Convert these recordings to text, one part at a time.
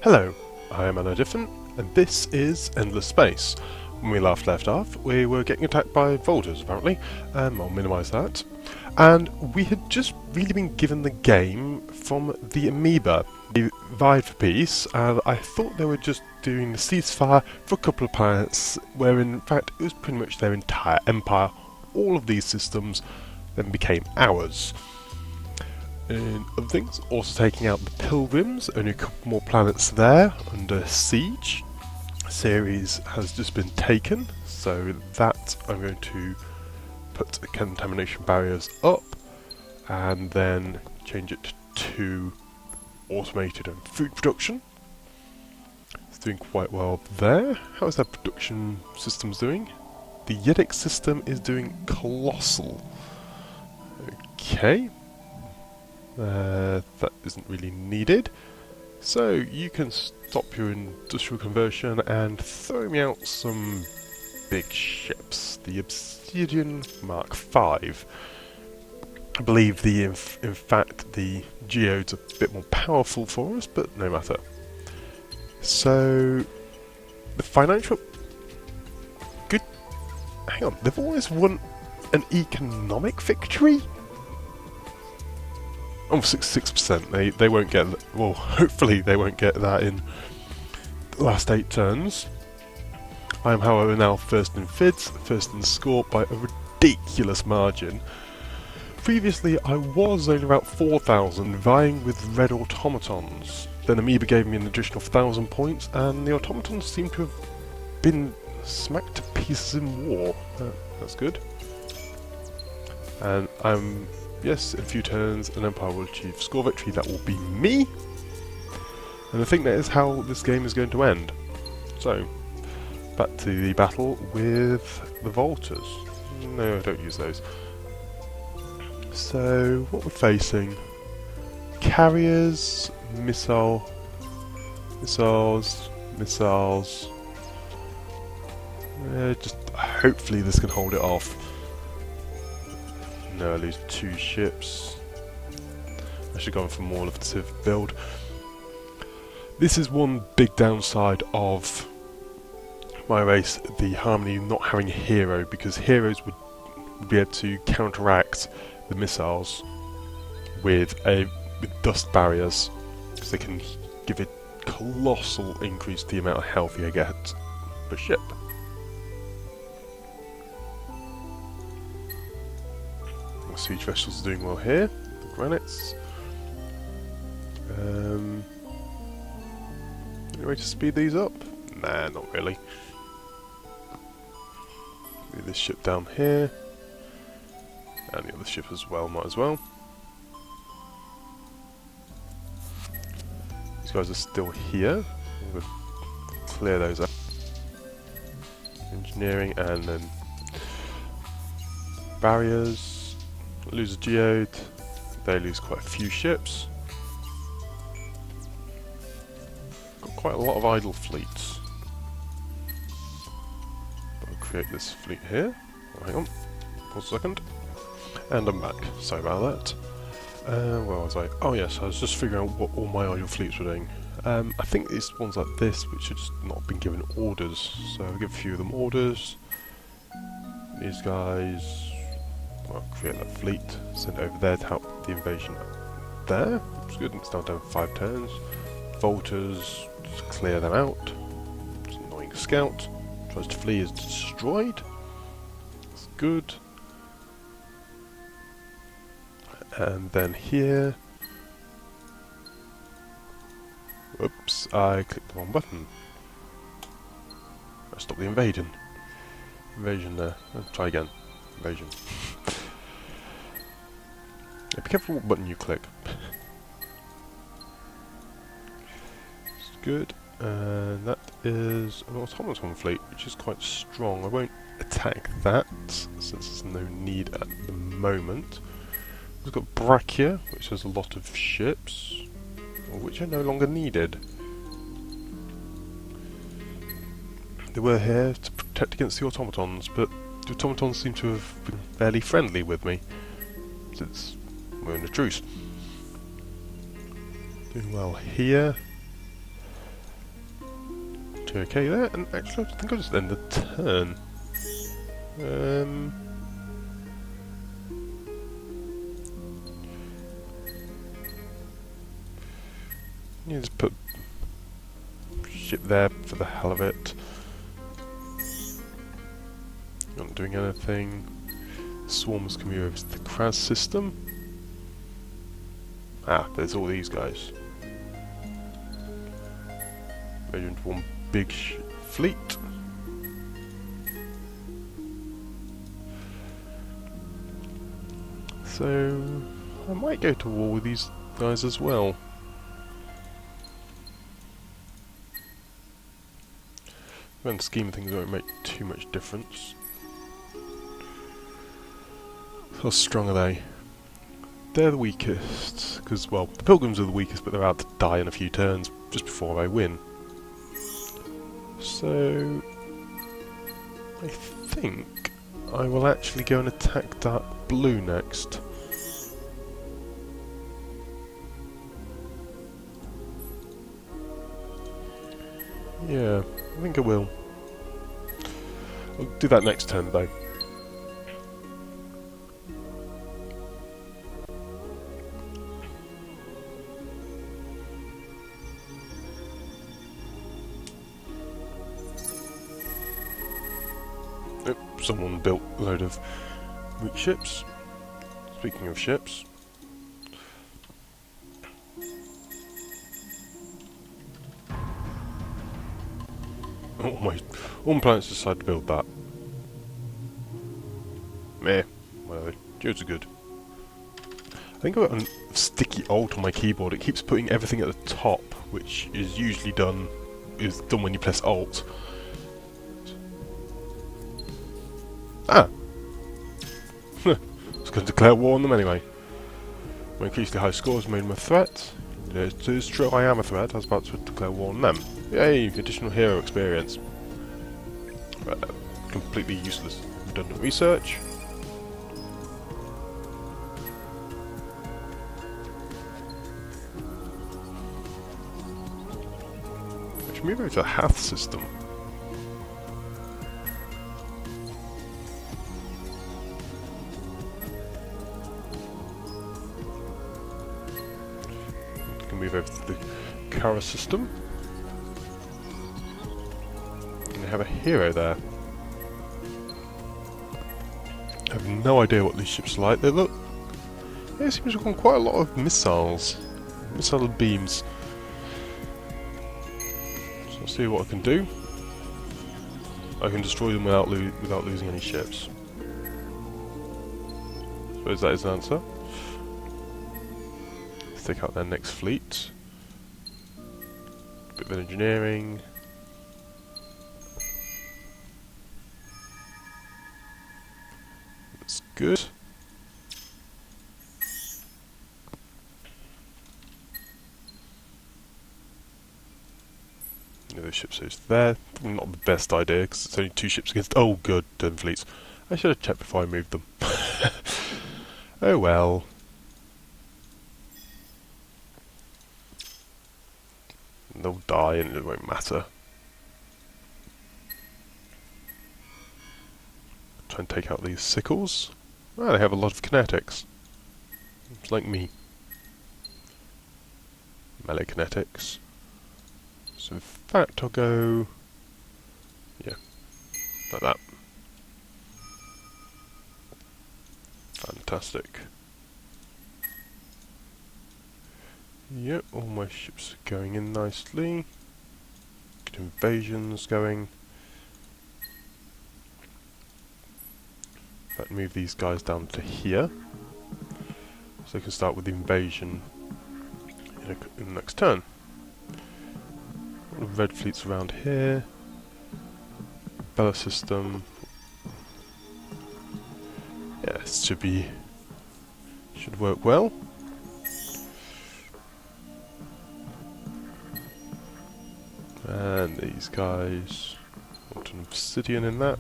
Hello, I am Anna Diffin, and this is Endless Space. When we last left off, we were getting attacked by Volters, apparently. I'll minimise that. And we had just really been given the game from the Amoeba. They vied for peace, and I thought they were just doing the ceasefire for a couple of planets, where in fact it was pretty much their entire empire. All of these systems then became ours. And other things, also taking out the Pilgrims, only a couple more planets there under siege. Ceres has just been taken, so that I'm going to put contamination barriers up and then change it to automated and food production. It's doing quite well there. How is that production systems doing? The Yedic system is doing colossal. Okay. That isn't really needed. So you can stop your industrial conversion and throw me out some big ships. The Obsidian Mark V. I believe in fact the geodes are a bit more powerful for us, but no matter. So the financial good. Hang on, they've always won an economic victory. Oh, 6%. They won't get. Well, hopefully they won't get that in the last 8 turns. I am, however, now first in FIDS, first in score by a ridiculous margin. Previously, I was only about 4,000, vying with red automatons. Then Amoeba gave me an additional 1,000 points, and the automatons seem to have been smacked to pieces in war. That's good. And I'm. Yes, in a few turns, an Empire will achieve score victory. That will be me. And I think that is how this game is going to end. So, back to the battle with the Volters. No, I don't use those. So, what we're facing... Carriers, missiles... just hopefully this can hold it off. No, I lose 2 ships. I should go for a more offensive build. This is one big downside of my race, the Harmony not having a hero, because heroes would be able to counteract the missiles with dust barriers, because they can give a colossal increase to the amount of health you get per ship. Siege vessels are doing well here. The granites. Any way to speed these up? Nah, not really. Move this ship down here. And the other ship as well, might as well. These guys are still here. I'm going to clear those up. Engineering and then barriers. Lose a geode, they lose quite a few ships. Got quite a lot of idle fleets. I'll create this fleet here. Oh, hang on, pause a second. And I'm back, sorry about that. Where was I? Oh yes, I was just figuring out what all my idle fleets were doing. I think these ones like this, which have just not been given orders, so I'll give a few of them orders. These guys... I'll create that fleet, send it over there to help the invasion there. It's good, it's now down 5 turns. Volters, just clear them out. It's an annoying scout. Tries to flee, is destroyed. It's good. And then here... Oops, I clicked the wrong button. I stopped the invasion. Invasion there. Let's try again. Invasion. Yeah, be careful what button you click. It's good. And that is an automaton fleet, which is quite strong. I won't attack that, since there's no need at the moment. We've got Brachia, which has a lot of ships, which are no longer needed. They were here to protect against the automatons, but the automatons seem to have been fairly friendly with me, since we're in a truce. Doing well here. 2 okay there, and actually I think I'll just end the turn. Yeah, just put ship there for the hell of it. Not doing anything. Swarms can move over to the Kraz system. Ah, there's all these guys. Made into one big fleet. So I might go to war with these guys as well. In the scheme of things, it won't make too much difference. How strong are they? They're the weakest, because, well, the Pilgrims are the weakest, but they're about to die in a few turns just before I win. So I think I will actually go and attack that blue next. Yeah, I think I will. I'll do that next turn though. Oh, someone built a load of weak ships. Speaking of ships. All my planets decide to build that. Meh. Whatever. Geodes are good. I think I've got a sticky alt on my keyboard. It keeps putting everything at the top, which is usually done when you press Alt. Ah! I was going to declare war on them anyway. My increasingly high scores made them a threat. It is true I am a threat. I was about to declare war on them. Yay! Additional hero experience. Completely useless redundant research. I should move over to the Hath system. We can move over to the Kara system. And they have a hero there. I have no idea what these ships are like. They look... Yeah, it seems to have got quite a lot of missiles. Missile beams. So I'll see what I can do. I can destroy them without losing any ships. Suppose that is an answer. Let's take out their next fleet. Bit of engineering. That's good. The other ships is there. Not the best idea because it's only 2 ships against. Oh, good, 10 fleets. I should have checked before I moved them. Oh well. They'll die and it won't matter. Try and take out these sickles. Ah, they have a lot of kinetics. It's like me. Melee kinetics. So in fact I'll go... yeah, like that. Fantastic. Yep, all my ships are going in nicely. Good invasions going. In fact, move these guys down to here. So I can start with the invasion in the next turn. Red fleets around here. Bella system. Yes, should work well. And these guys, want an obsidian in that.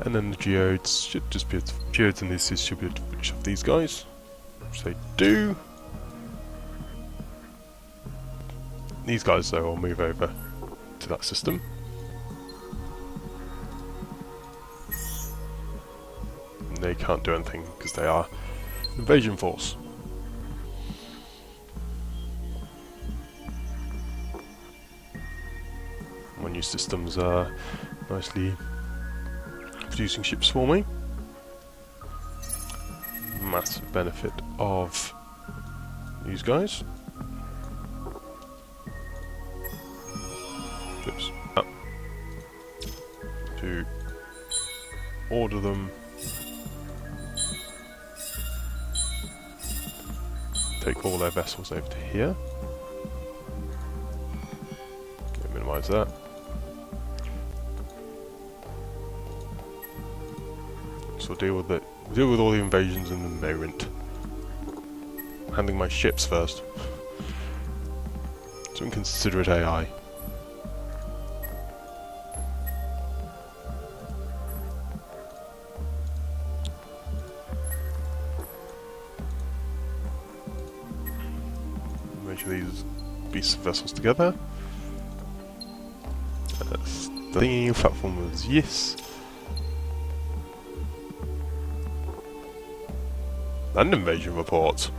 And then the geodes should just be geodes and these should be able to finish off these guys, which they do. These guys though I'll move over. into that system. And they can't do anything because they are invasion force. My new systems are nicely producing ships for me. Massive benefit of these guys. Oops. To order them. Take all their vessels over to here. Okay, minimise that. So we'll deal with it. Deal with all the invasions in the moment. Handling my ships first. Some inconsiderate AI. Measure these beast vessels together. That's the thingy platform was yes. Land invasion report.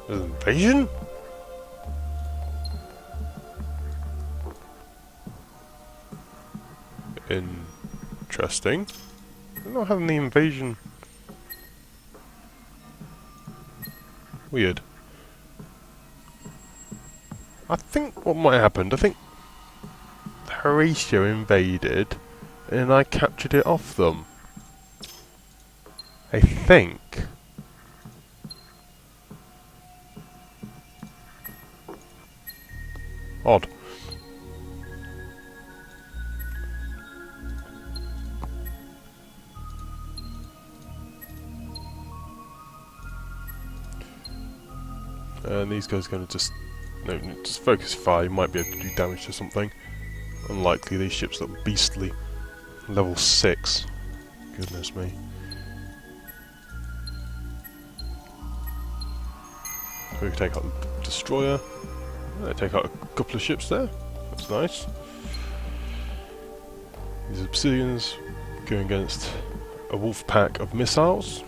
There's an invasion? Interesting. They're not having the invasion. Weird. I think what might have happened, I think Horatio invaded and I captured it off them. I think. Odd. And these guys are going to just focus fire. Might be able to do damage to something. Unlikely. These ships look beastly. Level 6. Goodness me. So we can take out the destroyer. Take out a couple of ships there. That's nice. These obsidians going against a wolf pack of missiles.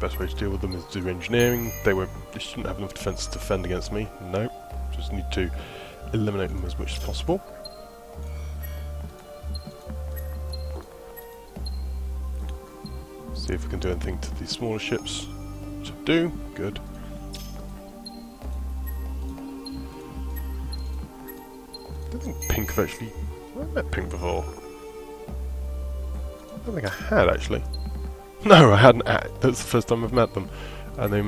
Best way to deal with them is to do engineering. They shouldn't have enough defense to defend against me. No. Just need to eliminate them as much as possible. See if we can do anything to these smaller ships. Which I do. Good. I don't think Pink have actually... I've met Pink before. I don't think I had actually. No, I hadn't. That's the first time I've met them. And they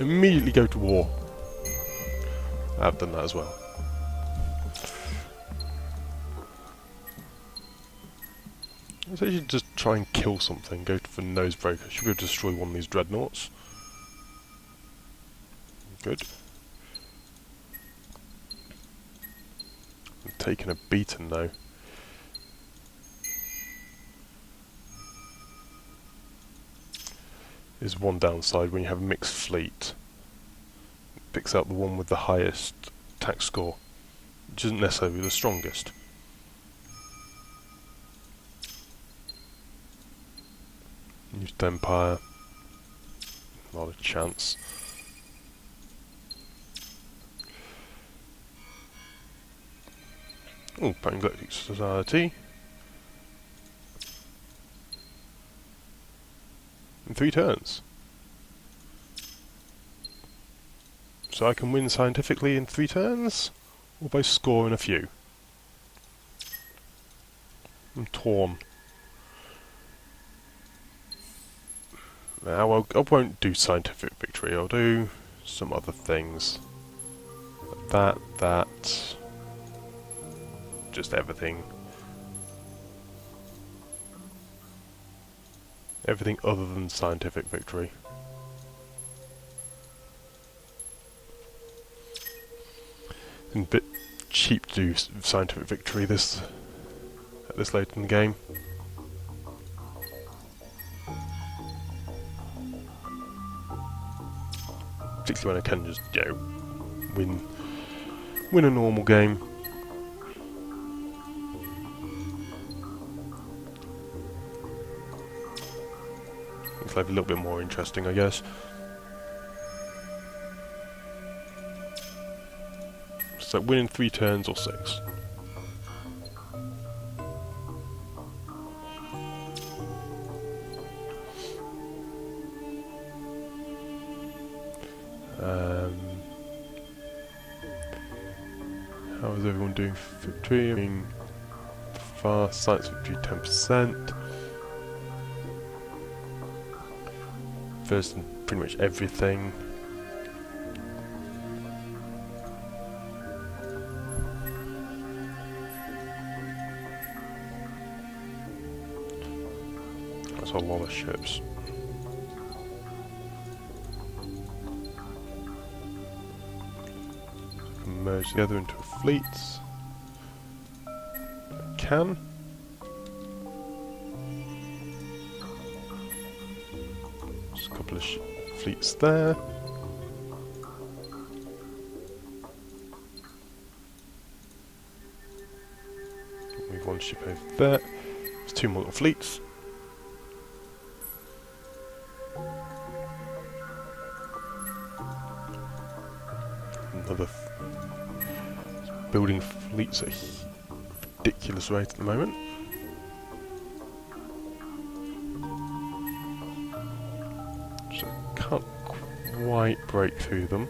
immediately go to war. I've done that as well. Let's actually just try and kill something. Go for Nosebreaker. Should be able to destroy one of these dreadnoughts. Good. I'm taking a beating though. Is one downside when you have a mixed fleet. It picks out the one with the highest attack score, which isn't necessarily the strongest. Used Empire. Not a chance. Oh, Galactic Society. In 3 turns. So I can win scientifically in 3 turns, or by scoring a few. I'm torn. Now I won't do scientific victory, I'll do some other things. That, just everything. Everything other than scientific victory. It's a bit cheap to do scientific victory at this late in the game. particularly when I can just, win a normal game. Makes life a little bit more interesting, I guess. So winning 3 turns or 6. How is everyone doing for victory? I mean, fast science victory 10%. First in pretty much everything. That's a lot of ships. Merge together into a fleet. I can. Just a couple of fleets there. Move one ship over there. There's 2 more little fleets. Another building fleets at a ridiculous rate at the moment. So can't quite break through them.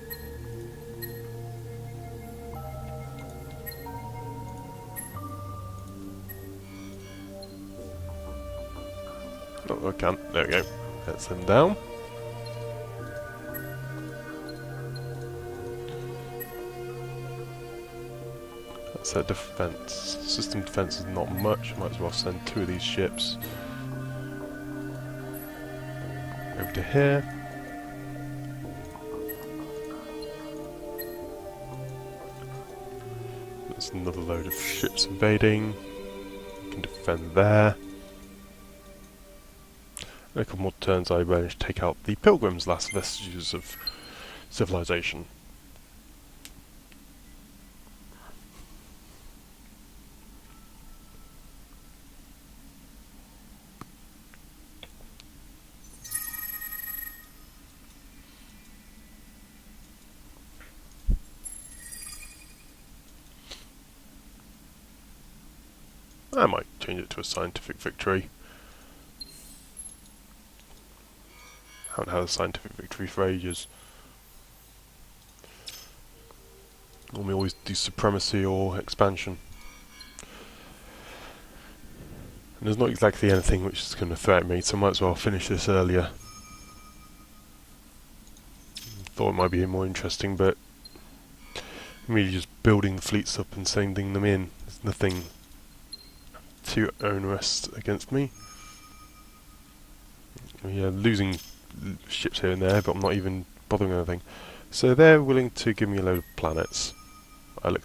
Oh, I can't. There we go. That's them down. So defense, system defense is not much. Might as well send 2 of these ships over to here. There's another load of ships invading. You can defend there. In a couple more turns I managed to take out the Pilgrims' last vestiges of civilization. I might change it to a scientific victory. Haven't had a scientific victory for ages. Normally always do supremacy or expansion. And there's not exactly anything which is going to threaten me, so I might as well finish this earlier. Thought it might be more interesting, but I'm really just building the fleets up and sending them in. There's nothing too onerous against me. Yeah, losing ships here and there, but I'm not even bothering anything. So they're willing to give me a load of planets. I look.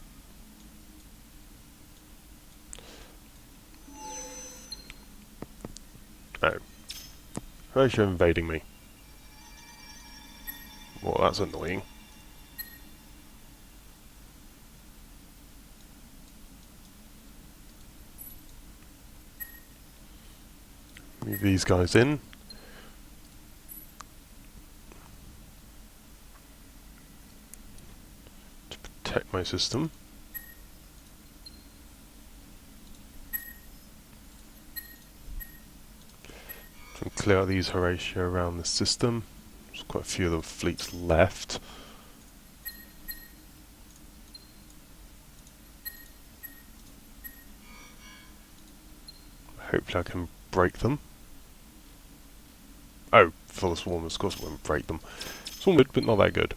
Oh. Croatia invading me. Well, that's annoying. Move these guys in. To protect my system. And clear out these Horatia around the system. There's quite a few of the fleets left. Hopefully I can break them. Oh, full of swarmers, of course I won't break them. Swarm good, but not that good.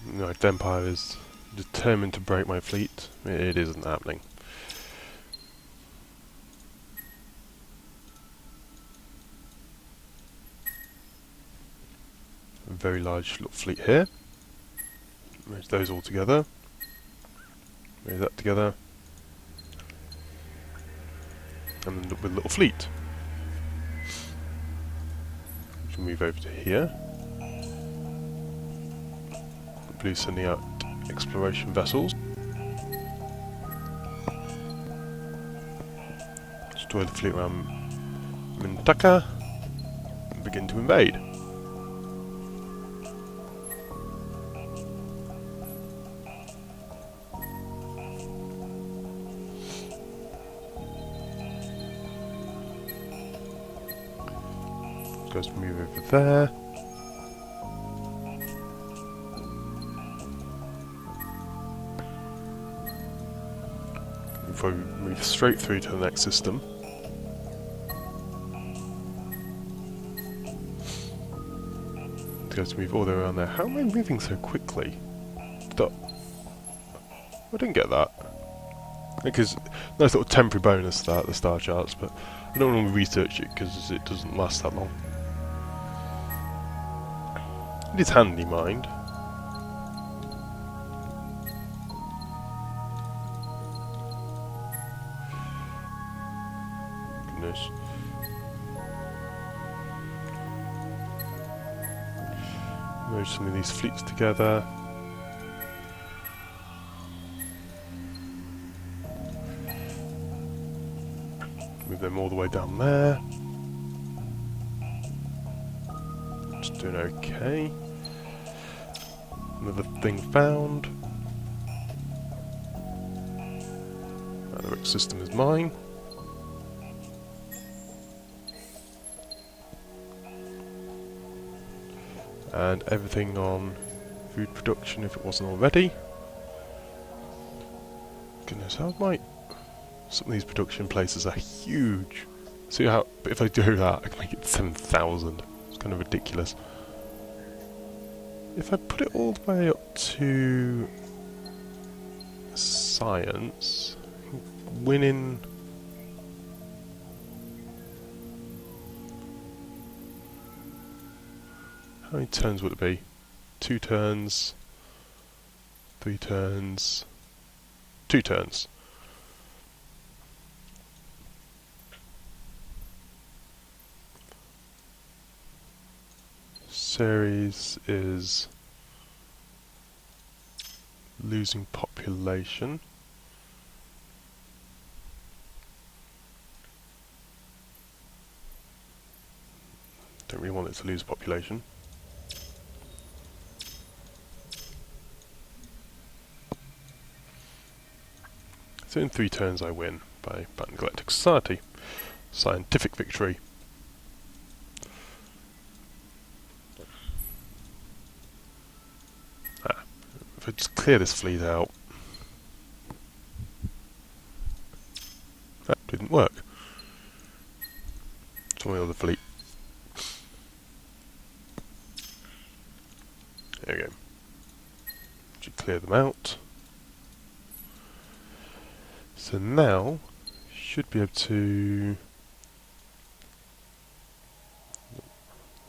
No, the Empire is determined to break my fleet. It isn't happening. A very large little fleet here. Merge those all together. Merge that together. And with a little fleet. We'll move over to here. Blue sending out exploration vessels. Destroy the fleet around Mintaka and begin to invade. Goes to move over there. If I move straight through to the next system. It goes to move all the way around there. How am I moving so quickly? Stop. I didn't get that. Because nice little temporary bonus to that at the star charts, but I don't want to research it because it doesn't last that long. It is handy, mind. Goodness. Merge some of these fleets together. Move them all the way down there. Just doing okay. Another thing found. The Rick system is mine. And everything on food production if it wasn't already. Goodness, how might some of these production places are huge. See how, but if I do that, I can make it 7,000. It's kind of ridiculous. If I put it all the way up to science, winning. How many turns would it be? 2 turns, 3 turns, 2 turns. Series is losing population. Don't really want it to lose population. So in 3 turns I win by Battle Galactic Society. Scientific victory. If I just clear this fleet out. That didn't work. It's my other fleet. There we go. Should clear them out. So now, should be able to...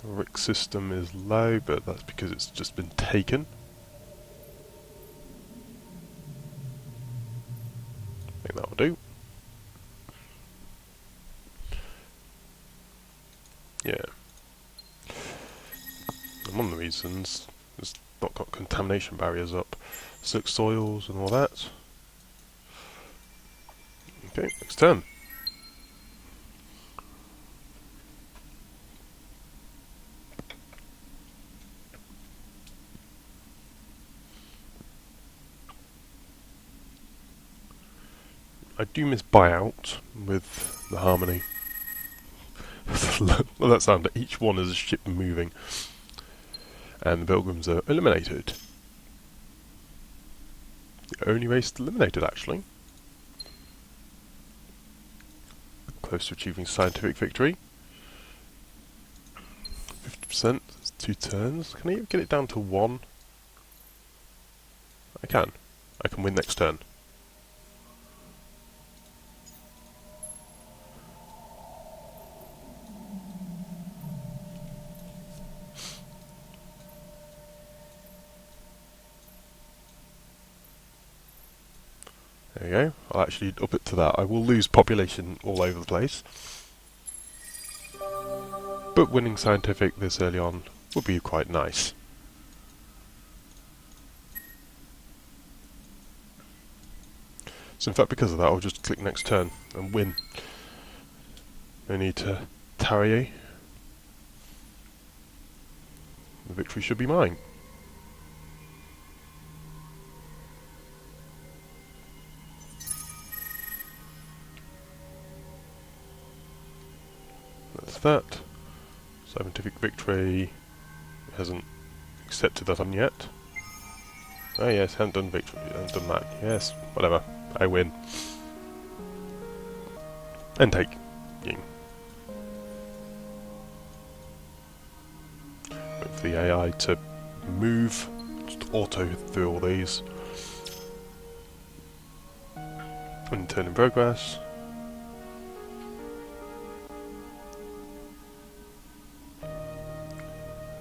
The Rick system is low, but that's because it's just been taken. I think that will do. Yeah. And one of the reasons it's not got contamination barriers up. Silk soils and all that. Okay, next turn. I do miss buyout with the Harmony. Well, that sound that each one is a ship moving. And the Pilgrims are eliminated. The only race eliminated, actually. Close to achieving scientific victory. 50%, that's 2 turns. Can I get it down to 1? I can. I can win next turn. There you go. I'll actually up it to that. I will lose population all over the place. but winning scientific this early on would be quite nice. So in fact, because of that, I'll just click next turn and win. No need to tarry. The victory should be mine. That's that. Scientific victory. Hasn't accepted that one yet. Oh yes, haven't done victory. Haven't done that. Yes, whatever. I win. And take. Wait for the AI to move. Just auto through all these. And turn in progress.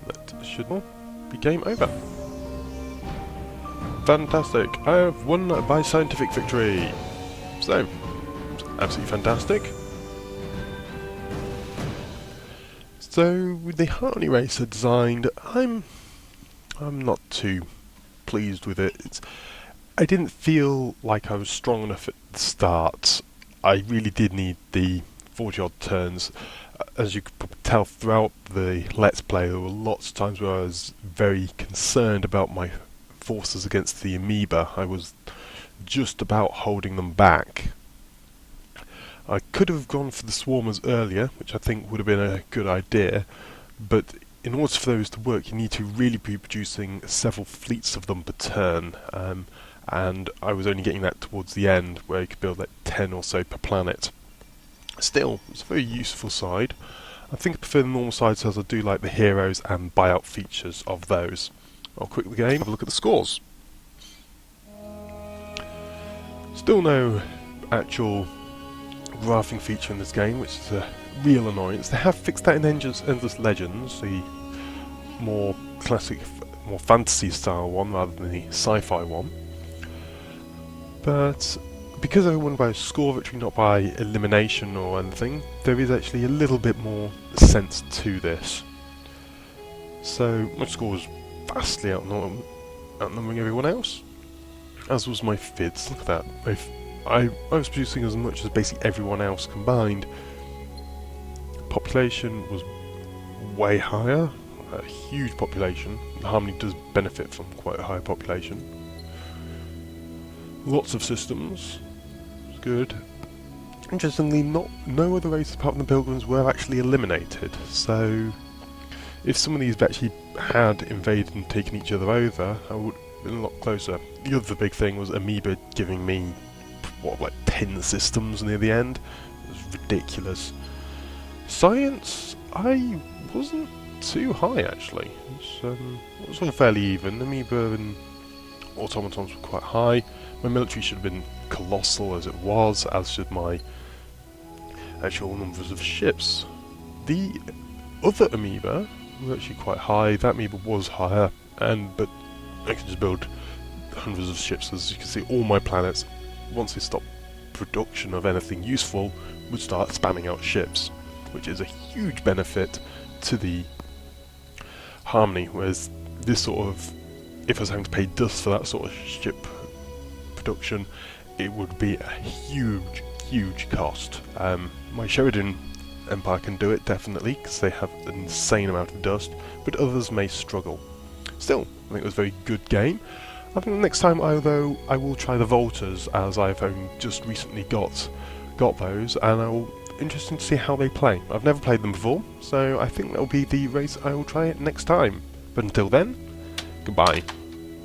That should be game over. Fantastic! I have won by scientific victory! So, it's absolutely fantastic. So, with the Harmony Racer designed, I'm not too pleased with it. I didn't feel like I was strong enough at the start. I really did need the 40 odd turns. As you could probably tell throughout the Let's Play, there were lots of times where I was very concerned about my forces against the amoeba. I was just about holding them back. I could have gone for the swarmers earlier, which I think would have been a good idea, but in order for those to work you need to really be producing several fleets of them per turn, and I was only getting that towards the end where you could build like 10 or so per planet. Still, it's a very useful side. I think I prefer the normal sides as I do like the heroes and buyout features of those. I'll quit the game, have a look at the scores. Still no actual graphing feature in this game, which is a real annoyance. They have fixed that in Endless Legends, the more classic, more fantasy style one rather than the sci-fi one. But because I won by a score victory, not by elimination or anything, there is actually a little bit more sense to this. So my score was vastly outnumbering everyone else, as was my FIDs. Look at that. I was producing as much as basically everyone else combined. Population was way higher, a huge population. Harmony does benefit from quite a high population. Lots of systems. It's good. Interestingly, no other races apart from the Pilgrims were actually eliminated, so if some of these actually had invaded and taken each other over, I would have been a lot closer. The other big thing was Amoeba giving me, what, like 10 systems near the end? It was ridiculous. Science, I wasn't too high actually. It was all fairly even. Amoeba and automatons were quite high. My military should have been colossal as it was, as should my actual numbers of ships. The other amoeba were actually quite high. That amoeba was higher, but I can just build hundreds of ships. As you can see, all my planets, once they stop production of anything useful, would start spamming out ships, which is a huge benefit to the Harmony, whereas this sort of, if I was having to pay dust for that sort of ship production, it would be a huge cost. My Sheridan Empire can do it, definitely, because they have an insane amount of dust, but others may struggle. Still, I think it was a very good game. I think next time, though, I will try the Volters, as I've only just recently got those, and I will interesting to see how they play. I've never played them before, so I think that will be the race I will try it next time. But until then, goodbye.